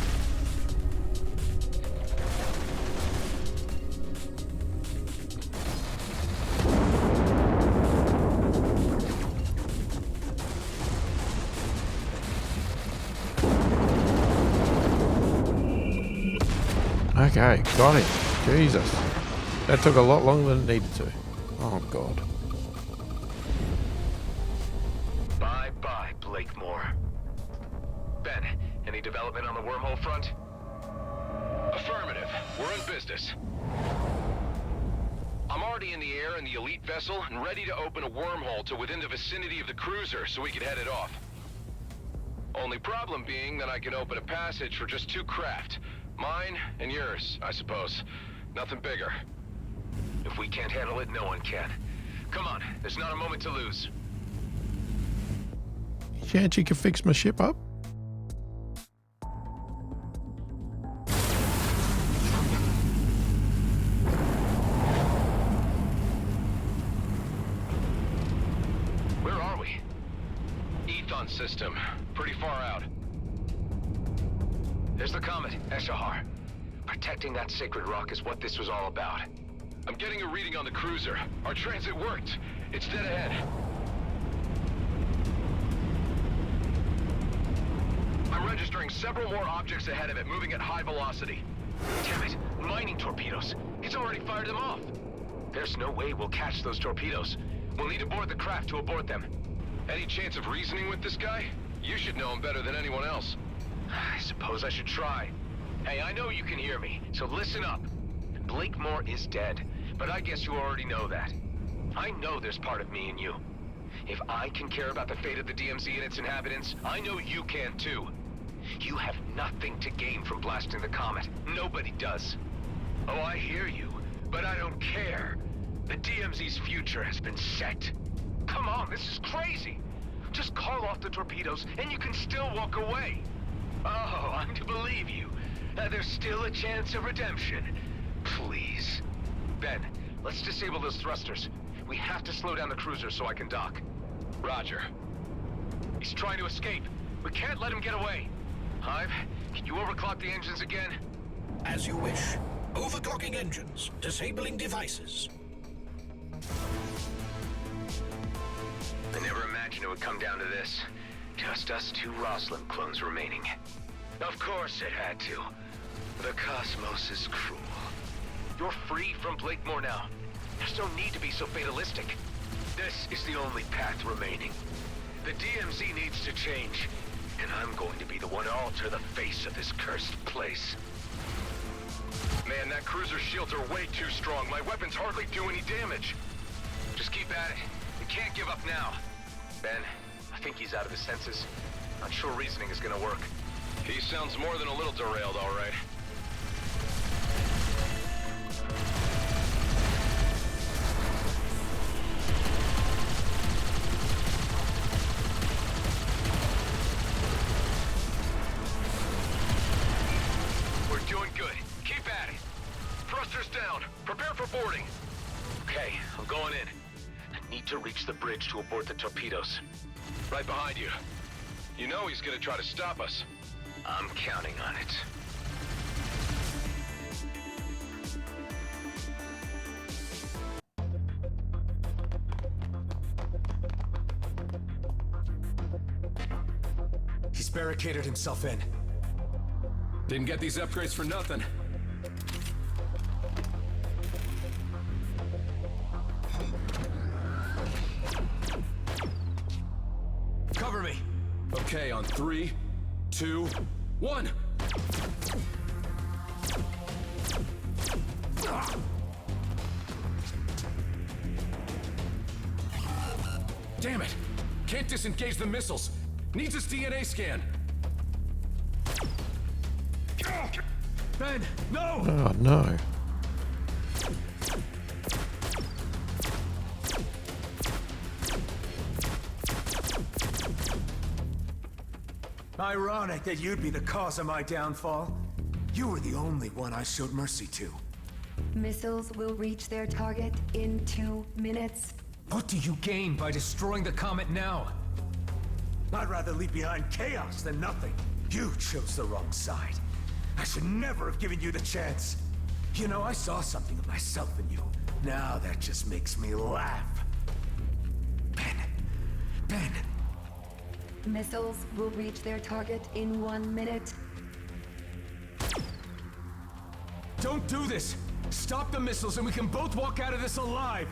Okay, got it. Jesus. That took a lot longer than it needed to. Oh, God. Bye-bye, Blakemore. Ben, any development on the wormhole front? Affirmative. We're in business. I'm already in the air in the elite vessel and ready to open a wormhole to within the vicinity of the cruiser so we can head it off. Only problem being that I can open a passage for just 2 craft. Mine and yours, I suppose. Nothing bigger. If we can't handle it, no one can. Come on, there's not a moment to lose. Chance you can fix my ship up? Where are we? Ethon system. Pretty far out. There's the comet, Eshahar. Protecting that sacred rock is what this was all about. I'm getting a reading on the cruiser. Our transit worked. It's dead ahead. I'm registering several more objects ahead of it, moving at high velocity. Damn it, mining torpedoes. He's already fired them off. There's no way we'll catch those torpedoes. We'll need to board the craft to abort them. Any chance of reasoning with this guy? You should know him better than anyone else. I suppose I should try. Hey, I know you can hear me, so listen up. Blakemore is dead, but I guess you already know that. I know there's part of me in you. If I can care about the fate of the DMZ and its inhabitants, I know you can too. You have nothing to gain from blasting the comet. Nobody does. Oh, I hear you, but I don't care. The DMZ's future has been set. Come on, this is crazy. Just call off the torpedoes and you can still walk away. Oh, I'm to believe you. There's still a chance of redemption. Please. Ben, let's disable those thrusters. We have to slow down the cruiser so I can dock. Roger. He's trying to escape. We can't let him get away. Hive, can you overclock the engines again? As you wish. Overclocking engines. Disabling devices. I never imagined it would come down to this. Just us two Roslin clones remaining. Of course it had to. The cosmos is cruel. You're free from Blakemore now. There's no need to be so fatalistic. This is the only path remaining. The DMZ needs to change, and I'm going to be the one to alter the face of this cursed place. Man, that cruiser's shields are way too strong. My weapons hardly do any damage. Just keep at it. We can't give up now. Ben, I think he's out of his senses. Not sure reasoning is gonna work. He sounds more than a little derailed, all right. We're doing good. Keep at it. Thrusters down. Prepare for boarding. Okay, I'm going in. I need to reach the bridge to abort the torpedoes. Right behind you. You know he's gonna try to stop us. I'm counting on it. He's barricaded himself in. Didn't get these upgrades for nothing. Cover me. Okay, on 3, 2, 1. Damn it! Can't disengage the missiles. Needs his DNA scan. Ben, no! Oh, no. Ironic that you'd be the cause of my downfall. You were the only one I showed mercy to. Missiles will reach their target in 2 minutes. What do you gain by destroying the comet now? I'd rather leave behind chaos than nothing. You chose the wrong side. I should never have given you the chance. You know, I saw something of myself in you. Now that just makes me laugh. Ben. Missiles will reach their target in 1 minute. Don't do this! Stop the missiles and we can both walk out of this alive!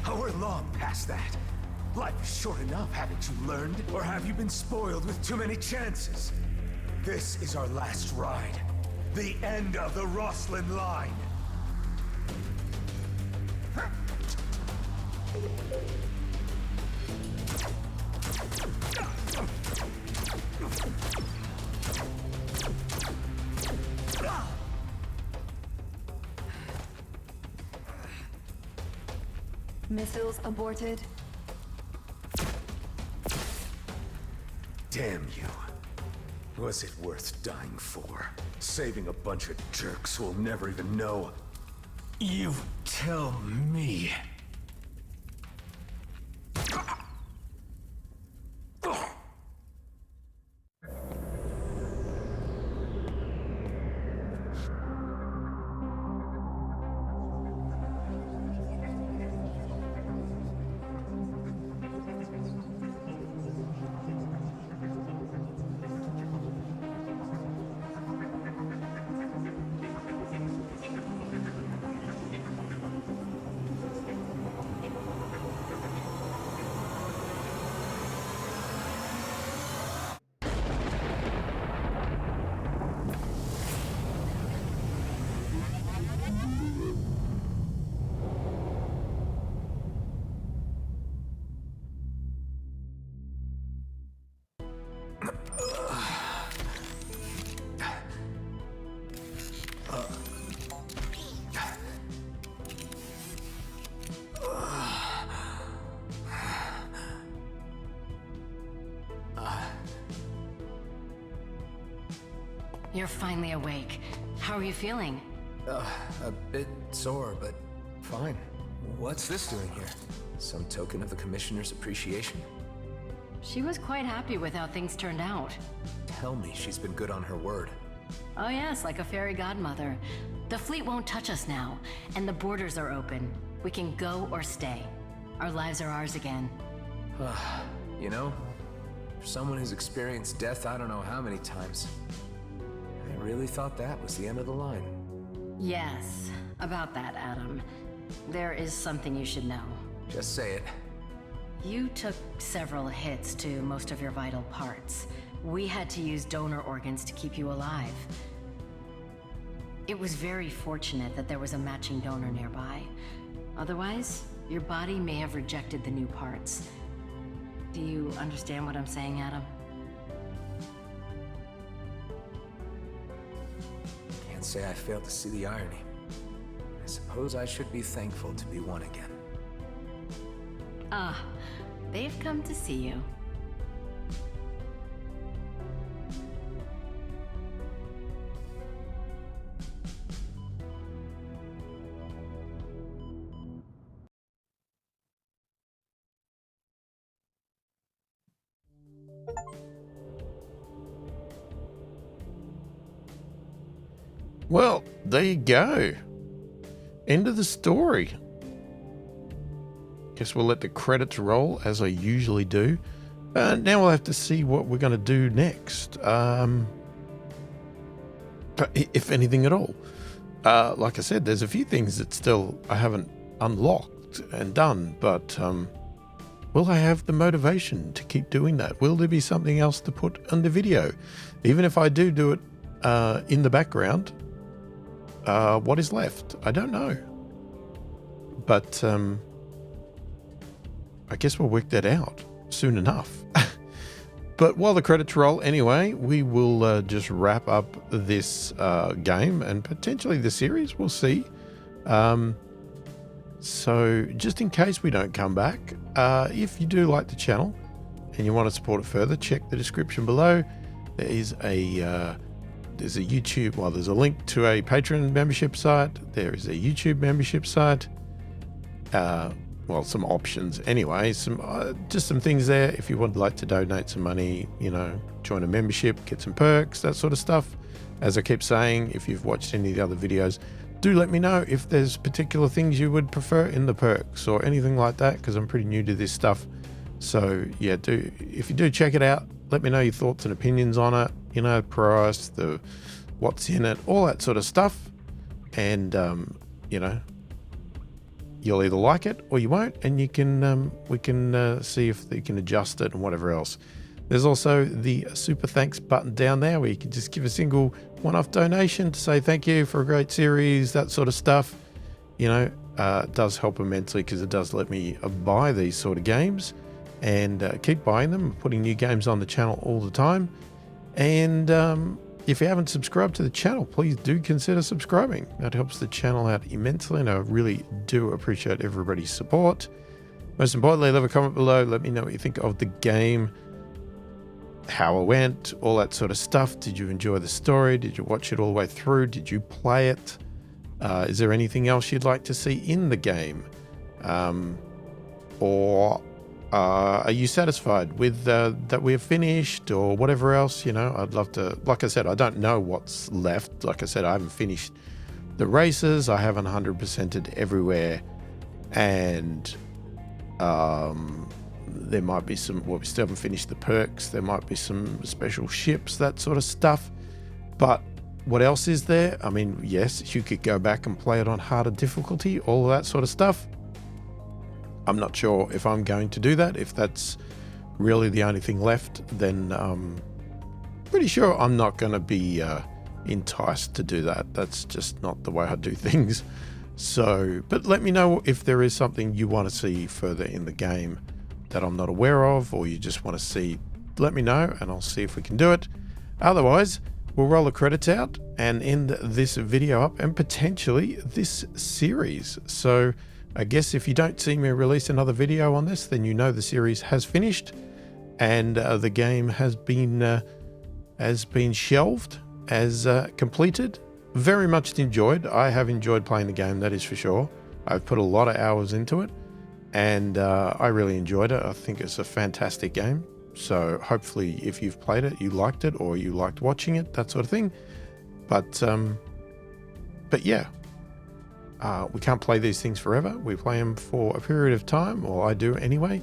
Oh, we're long past that. Life is short enough, haven't you learned? Or have you been spoiled with too many chances? This is our last ride. The end of the Roslin line. Missiles aborted. Damn you. Was it worth dying for? Saving a bunch of jerks who'll never even know. You tell me. You're finally awake. How are you feeling? A bit sore, but fine. What's this doing here? Some token of the Commissioner's appreciation? She was quite happy with how things turned out. Tell me she's been good on her word. Oh yes, like a fairy godmother. The fleet won't touch us now, and the borders are open. We can go or stay. Our lives are ours again. You know, for someone who's experienced death I don't know how many times, I really thought that was the end of the line. Yes, about that, Adam. There is something you should know. Just say it. You took several hits to most of your vital parts. We had to use donor organs to keep you alive. It was very fortunate that there was a matching donor nearby. Otherwise, your body may have rejected the new parts. Do you understand what I'm saying, Adam? Can't say I failed to see the irony. I suppose I should be thankful to be one again. Ah, they've come to see you. Well, there you go. End of the story. Guess we'll let the credits roll as I usually do. Now we'll have to see what we're going to do next. If anything at all. Like I said, there's a few things that still I haven't unlocked and done, but will I have the motivation to keep doing that? Will there be something else to put on the video? Even if I do it in the background, what is left? I don't know. But I guess we'll work that out soon enough. But while the credits roll anyway, we will just wrap up this game and potentially the series. We'll see. So just in case we don't come back, if you do like the channel and you want to support it further, check the description below. There is there's a YouTube, well, there's a link to a Patreon membership site. There is a YouTube membership site. Well, some options anyway, just some things there if you would like to donate some money, you know, join a membership, get some perks, that sort of stuff. As I keep saying, if you've watched any of the other videos, do let me know if there's particular things you would prefer in the perks or anything like that, because I'm pretty new to this stuff. So yeah, if you do check it out, let me know your thoughts and opinions on it, you know, price, what's in it, all that sort of stuff. And you know, you'll either like it or you won't, and you can we can see if you can adjust it and whatever else. There's also the super thanks button down there where you can just give a single one-off donation to say thank you for a great series, that sort of stuff. You know, it does help immensely because it does let me buy these sort of games and keep buying them, putting new games on the channel all the time. And if you haven't subscribed to the channel, please do consider subscribing. That helps the channel out immensely, and I really do appreciate everybody's support. Most importantly, leave a comment below. Let me know what you think of the game, how it went, all that sort of stuff. Did you enjoy the story? Did you watch it all the way through? Did you play it? Is there anything else you'd like to see in the game? Or are you satisfied with that we're finished or whatever else? You know, I'd love to, like I said, I don't know what's left. Like I said, I haven't finished the races. I haven't 100%ed everywhere. And there might be some, well, we still haven't finished the perks. There might be some special ships, that sort of stuff. But what else is there? I mean, yes, you could go back and play it on harder difficulty, all of that sort of stuff. I'm not sure if I'm going to do that. If that's really the only thing left, then pretty sure I'm not going to be enticed to do that. That's just not the way I do things. So, but let me know if there is something you want to see further in the game that I'm not aware of, or you just want to see. Let me know and I'll see if we can do it. Otherwise, we'll roll the credits out and end this video up, and potentially this series. So I guess if you don't see me release another video on this, then you know the series has finished and the game has been shelved as completed. Very much enjoyed. I have enjoyed playing the game, that is for sure. I've put a lot of hours into it, and I really enjoyed it. I think it's a fantastic game. So hopefully if you've played it, you liked it, or you liked watching it, that sort of thing. But yeah, we can't play these things forever. We play them for a period of time, or I do anyway.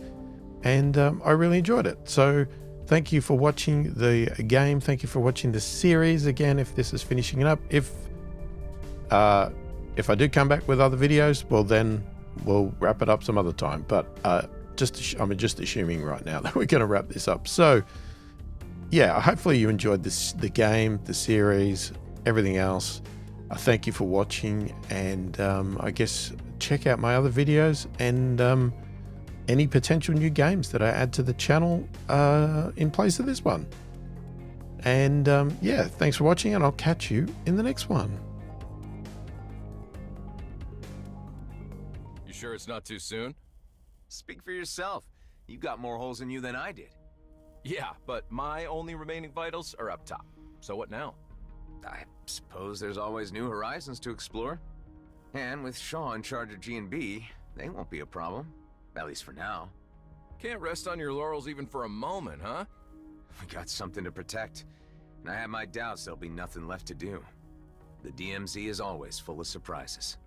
And I really enjoyed it. So thank you for watching the game. Thank you for watching the series. Again, if this is finishing it up, if I do come back with other videos, well, then we'll wrap it up some other time. But I'm just assuming right now that we're going to wrap this up. So yeah, hopefully you enjoyed the game, the series, everything else. Thank you for watching, and I guess check out my other videos and any potential new games that I add to the channel in place of this one. And yeah, thanks for watching, and I'll catch you in the next one. You sure it's not too soon? Speak for yourself. You got more holes in you than I did. Yeah, but my only remaining vitals are up top. So what now? I suppose there's always new horizons to explore. And with Shaw in charge of G&B, they won't be a problem. At least for now. Can't rest on your laurels even for a moment, huh? We got something to protect. And I have my doubts there'll be nothing left to do. The DMZ is always full of surprises.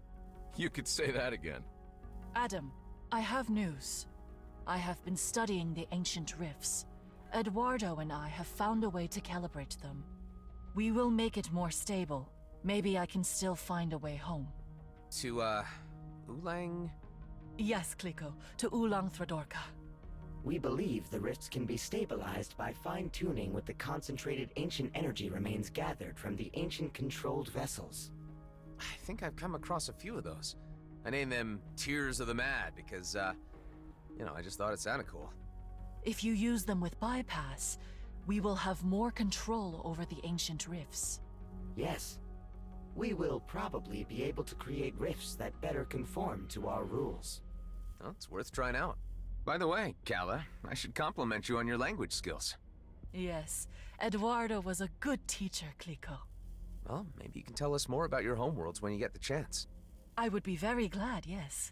You could say that again. Adam, I have news. I have been studying the ancient rifts. Eduardo and I have found a way to calibrate them. We will make it more stable. Maybe I can still find a way home. To, Ulang? Yes, Kliko, to Ulang Thradorka. We believe the rifts can be stabilized by fine-tuning with the concentrated ancient energy remains gathered from the ancient controlled vessels. I think I've come across a few of those. I named them Tears of the Mad because, you know, I just thought it sounded cool. If you use them with bypass, we will have more control over the ancient rifts. Yes. We will probably be able to create rifts that better conform to our rules. Well, it's worth trying out. By the way, Kala, I should compliment you on your language skills. Yes, Eduardo was a good teacher, Kliko. Well, maybe you can tell us more about your homeworlds when you get the chance. I would be very glad, yes.